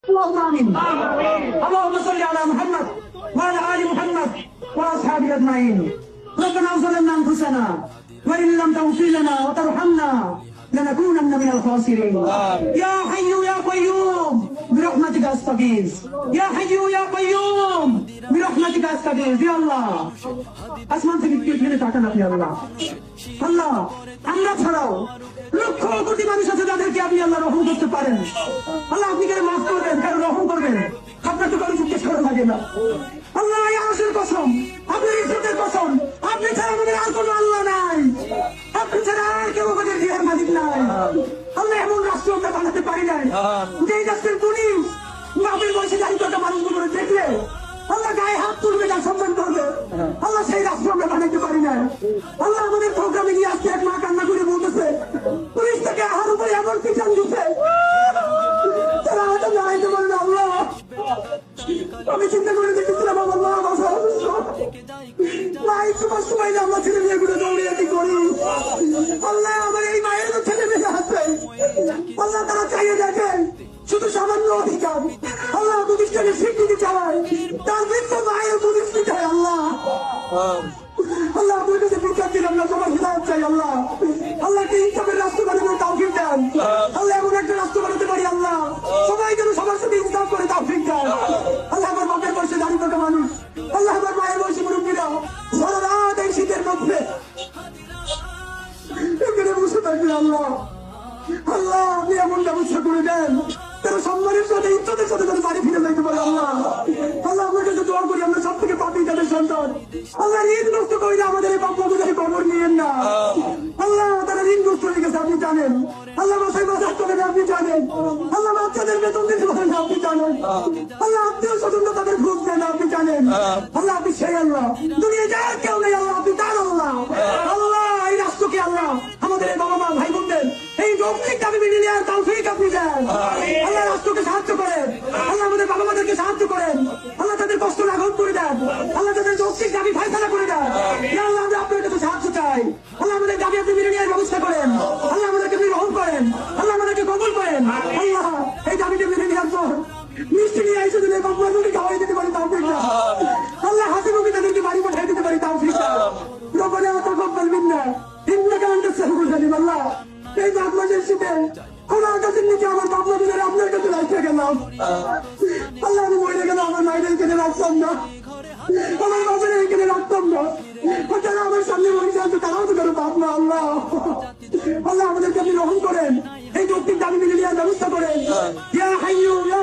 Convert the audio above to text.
اللهم امين. اللهم صل على محمد وعلى ال محمد واصحابه اجمعين. ربنا ظلمنا انفسنا وان لم تغفر لنا وترحمنا لنكونن من الخاسرين. يا حي يا قيوم برحمتك استغيث. يا حي يا قيوم برحمتك استغيث. يا الله আসমান থেকে কেউ ফেলে তাকান আপনি আল্লাহ। আল্লাহ আমরা ছাড়াও লক্ষ কোটি মানুষ আছে যাদেরকে আপনি আল্লাহ রহম করতে পারেন। আল্লাহ আপনি কেন মাফ করবেন, কেন রহম করবেন, আপনার তো কারো জিজ্ঞেস করা লাগে না। আল্লাহ এই আরশের কসম, আপনার ইজ্জতের কসম, আপনি ছাড়া আমাদের আর কোনো আল্লাহ নাই, আপনি ছাড়া আর কেউ আমাদের দেহের মালিক নাই। আল্লাহ এমন রাষ্ট্র আমরা বানাতে পারি নাই যেই রাষ্ট্রের পুলিশ বাপের বয়সে দাঁড়িয়ে থাকা মানুষগুলো দেখলে আল্লাহ গায়ে হাত তুলবে, তার সম্মান করবে। আল্লাহ সেই রাষ্ট্র আমরা বানাইতে পারি না। আল্লাহ আমাদের প্রোগ্রামে গিয়ে আসছে এক মা কান্না করে বলতেছে পুলিশ থেকে আহার উপরে এমন পিছন দিচ্ছে তারা হয়তো দাঁড়াইতে পারে না। আল্লাহ আমি চিন্তা করে দেখেছিলাম আমার মা বাসা অসুস্থ, মাই সময় আমরা ছেলে মেয়েগুলো দৌড়িয়ে কি করি। আল্লাহ আমার এই মায়ের তো ছেলে মেয়ে আছে, আল্লাহ তারা চাইয়ে দেখেন শুধু সামান্য অধিকার আল্লাহ প্রতিষ্ঠানের স্বীকৃতি চাওয়ায় তার বৃদ্ধ মায়ের প্রতিষ্ঠিত চায়। আল্লাহ আল্লাহ আপনার কাছে বিচার দিন, আমরা সবার হিদায়ত চাই। আল্লাহ আল্লাহ কি ইনসাফের রাষ্ট্র বানানোর তাওফিক দেন। আল্লাহ এমন একটা রাষ্ট্র বানাতে পারি আল্লাহ সবাই যেন সবার সাথে ইনসাফ করে তাওফিক দেন। আল্লাহ আমার বাপের বয়সে দাঁড়িয়ে থাকা মানুষ, আল্লাহ আমার মায়ের বয়সে মুরব্বীরা সারা রাত এই শীতের মধ্যে এখানে বসে থাকবে। আল্লাহ আল্লাহ আপনি এমন ব্যবস্থা করে দেন তারা সম্মানের সাথে ইজ্জতের সাথে তারা বাড়ি ফিরে যাইতে পারে। আল্লাহ আল্লাহ আপনার কাছে দোয়া করি, আমরা সব থেকে পাপি তাদের সন্তান। আল্লাহ ঋণগ্রস্ত করি না, আমাদের এই পাপগুলোকে খবর নিয়েন না। আল্লাহ তারা ঋণগ্রস্ত হয়ে গেছে আপনি জানেন। আল্লাহ বাসায় বাজার করেন আপনি জানেন। আল্লাহ বাচ্চাদের বেতন দিতে পারেন আপনি জানেন। আল্লাহ আত্মীয় স্বজন তাদের ঘুষ দেন আপনি জানেন। আল্লাহ আপনি সেই আল্লাহ, দুনিয়া যার কেউ নেই আল্লাহ আপনি তার আল্লাহ। আল্লাহ এই রাষ্ট্রকে আল্লাহ আমাদের এই বাবা মা ভাই বোনদের এই যৌক্তিক দাবি মেনে নেওয়ার তৌফিক আপনি দেন। আল্লাহ রাষ্ট্রকে সাহায্য করেন, আল্লাহ আমাদের বাবা মাদেরকে সাহায্য করেন, আল্লাহ তাদের কষ্ট লাঘব করে দেন, আল্লাহ তাদের যৌক্তিক দাবি ফায়সালা করে দেন। আল্লাহ আমরা আপনার কাছে সাহায্য চাই। আল্লাহ আমাদের দাবি আপনি মেনে নেওয়ার ব্যবস্থা করেন। আল্লাহ আমাদেরকে আপনি রহম করেন, আল্লাহ আমাদেরকে কবুল করেন। আল্লাহ এই দাবিটা মেনে নেওয়ার পর মিষ্টি নিয়ে এসে দিলে বাবুকে খাওয়াই দিতে পারি তৌফিক দেন। আল্লাহ হাসি মুখে তাদেরকে বাড়ি পাঠিয়ে দিতে পারি তৌফিক দেন। রব্বানা তাকাব্বাল মিন্না ইন্নাকা আনতাস সামিউল আলিম। আল্লাহ এই বাদমাশের শীতে আমার কাছে নিচে আমার বাবা দিলে আপনার কাছে রাখতে গেলাম। আল্লাহ আমি মরে গেলাম, আমার মায়ের এখানে রাখতাম না, আমার বাবার এখানে রাখতাম না, যারা আমার সামনে বসে আছে তারাও তো কারো বাপ না। আল্লাহ আল্লাহ আমাদেরকে আপনি রহম করেন, এই যৌক্তিক দাবি মেনে নেওয়ার ব্যবস্থা করেন। ইয়া হাইয়্যু ইয়া